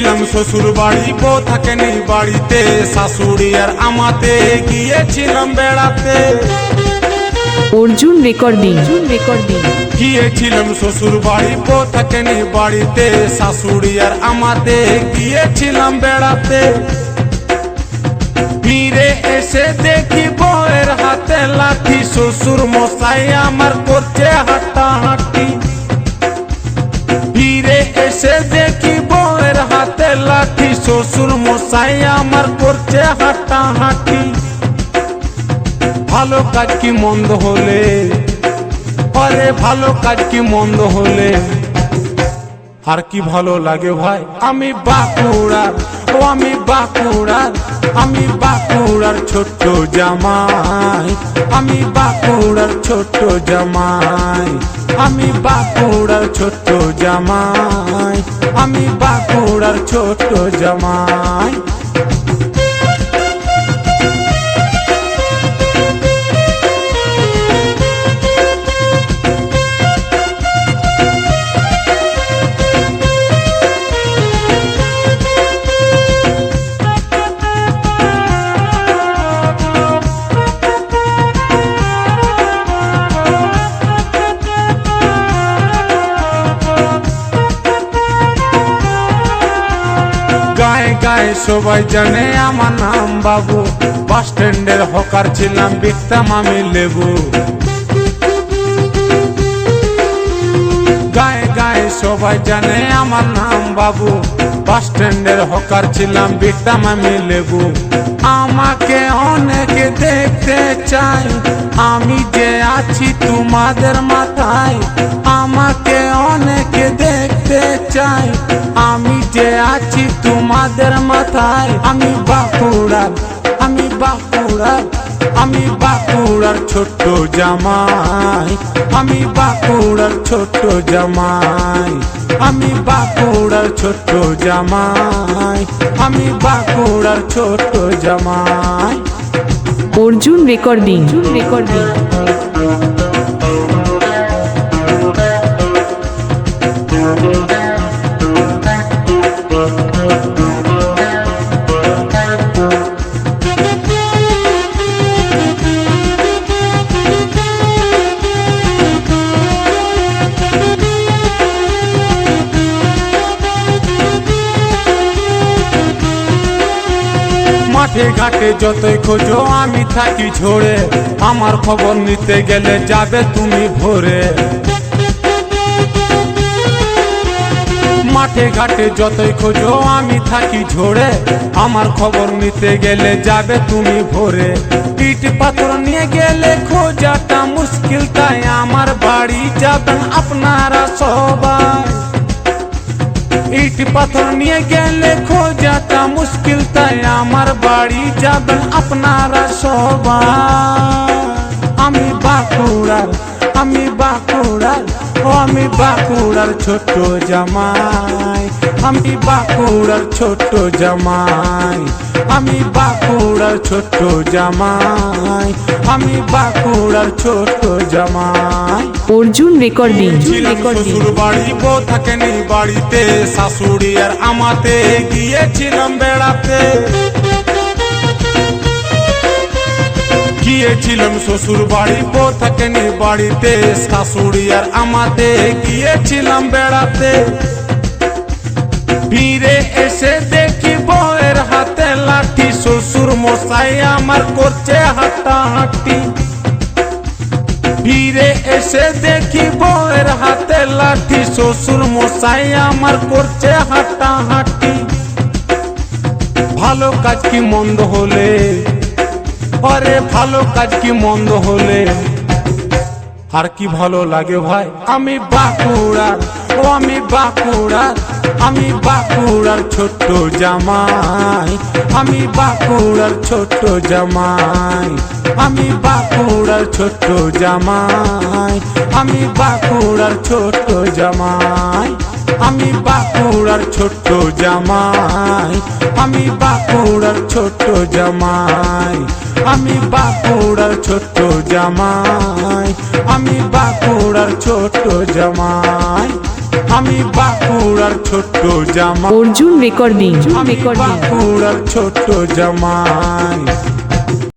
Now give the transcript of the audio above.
গিয়েছিলাম শ্বশুর বাড়ি, বউ থাকেনি বাড়িতে, শাশুড়ি আর আমাতে গিয়েছিলাম বেড়াতে। অর্জুন রেকর্ডিং। গিয়েছিলাম শ্বশুর বাড়ি, বউ থাকেনি বাড়িতে, শাশুড়ি আর আমাতে গিয়েছিলাম বেড়াতে। ফিরে এসে দেখি বউয়ের হাতে লাঠি, শ্বশুর মশাই আমার করছে হাঁটাহাঁটি। ফিরে এসে দেখি বউয়ের হাতে লাঠি, শ্বশুর মশাই আমার করছে হাঁটাহাঁটি। ভালো কাজ কি মন্দ হলে, আরে ভালো কাজ কি মন্দ হলে আর কি ভালো লাগে ভাই। আমি বাঁকুড়ার, ও আমি বাঁকুড়ার, আমি বাঁকুড়ার ছোট্ট জামাই, আমি বাঁকুড়ার ছোট্ট জামাই, আমি বাঁকুড়ার ছোট্ট জামাই, আমি বাঁকুড়ার ছোট্ট জামাই। গায়ে গায়ে সবাই জানে আমার নাম বাবু, বাস স্ট্যান্ডের হকার ছিলাম, বিকতাম আমি লেবু। গায়ে গায়ে সবাই জানে আমার নাম বাবু, বাস স্ট্যান্ডের হকার ছিলাম, বিকতাম আমি লেবু। আমাকে অনেকে দেখতে চাই, আমি যে আছি তোমাদের মাথায়। আমাকে অনেকে দেখতে চাই, আমি যে আছি তোমাদের মাথায়। আমি বাঁকুড়ার, আমি বাঁকুড়ার, আমি বাঁকুড়ার ছোট্ট জামাই, আমি বাঁকুড়ার ছোট্ট জামাই, আমি বাঁকুড়ার ছোট্ট জামাই, আমি বাঁকুড়ার ছোট্ট জামাই। অর্জুন রেকর্ডিং। মাঠে ঘাটে যতই খোঁজো আমি থাকি ঝরে, আমার খবর নিতে গেলে যাবে তুমি ভোরে। মাঠে ঘাটে যতই খোঁজো আমি থাকি ঝরে, আমার খবর নিতে গেলে যাবে তুমি ভোরে। ইট পাথর নিয়ে গেলে খোঁজাটা মুশকিল, তাই আমার বাড়ি যাবেন আপনারা সবাই। ইট পাথর নিয়ে গেলে খোঁজাটা মুশকিল, তাই আমার বাড়ি যাবেন আপনারা সবাই। আমি বাঁকুড়ার, আমি বাঁকুড়ার, ও আমি বাঁকুড়ার ছোট্ট জামাই, আমি বাঁকুড়ার ছোট্ট জামাই, আমি বাঁকুড়ার ছোট্ট জামাই, আমি বাঁকুড়ার ছোট্ট জামাই। অর্জুন রেকর্ডিং। শ্বশুর বাড়ি, বউ থাকেনি বাড়িতে, শাশুড়ি আর আমাতে গিয়েছিলাম বেড়াতে। গিয়েছিলাম শ্বশুর বাড়ি, বউ থাকেনি বাড়িতে, শাশুড়ি আর আমাতে গিয়েছিলাম বেড়াতে। ফিরে এসে দেখি বউয়ের হাতে লাঠি, শ্বশুর মশাই আমার করছে হাঁটাহাঁটি। ফিরে এসে দেখি বউয়ের হাতে লাঠি, শ্বশুর মশাই আমার করছে হাঁটাহাঁটি। ভালো কাজ কি মন্দ হলে, আরে ভালো কাজ কি মন্দ হলে আর কি ভালো লাগে ভাই। আমি বাঁকুড়ার, ও আমি বাঁকুড়ার, আমি বাঁকুড়ার ছোট্ট জামাই, আমি বাঁকুড়ার ছোট্ট জামাই, আমি বাঁকুড়ার ছোট্ট জামাই, আমি বাঁকুড়ার ছোট্ট জামাই, আমি বাঁকুড়ার ছোট্ট জামাই, আমি বাঁকুড়ার ছোট্ট জামাই, আমি বাঁকুড়ার ছোট্ট জামাই, আমি বাঁকুড়ার ছোট্ট জামাই। আমি বাঁকুড়ার ছোট্ট জামাই, অর্জুন রেকর্ডিং আমি বাঁকুড়ার ছোট্ট জামাই।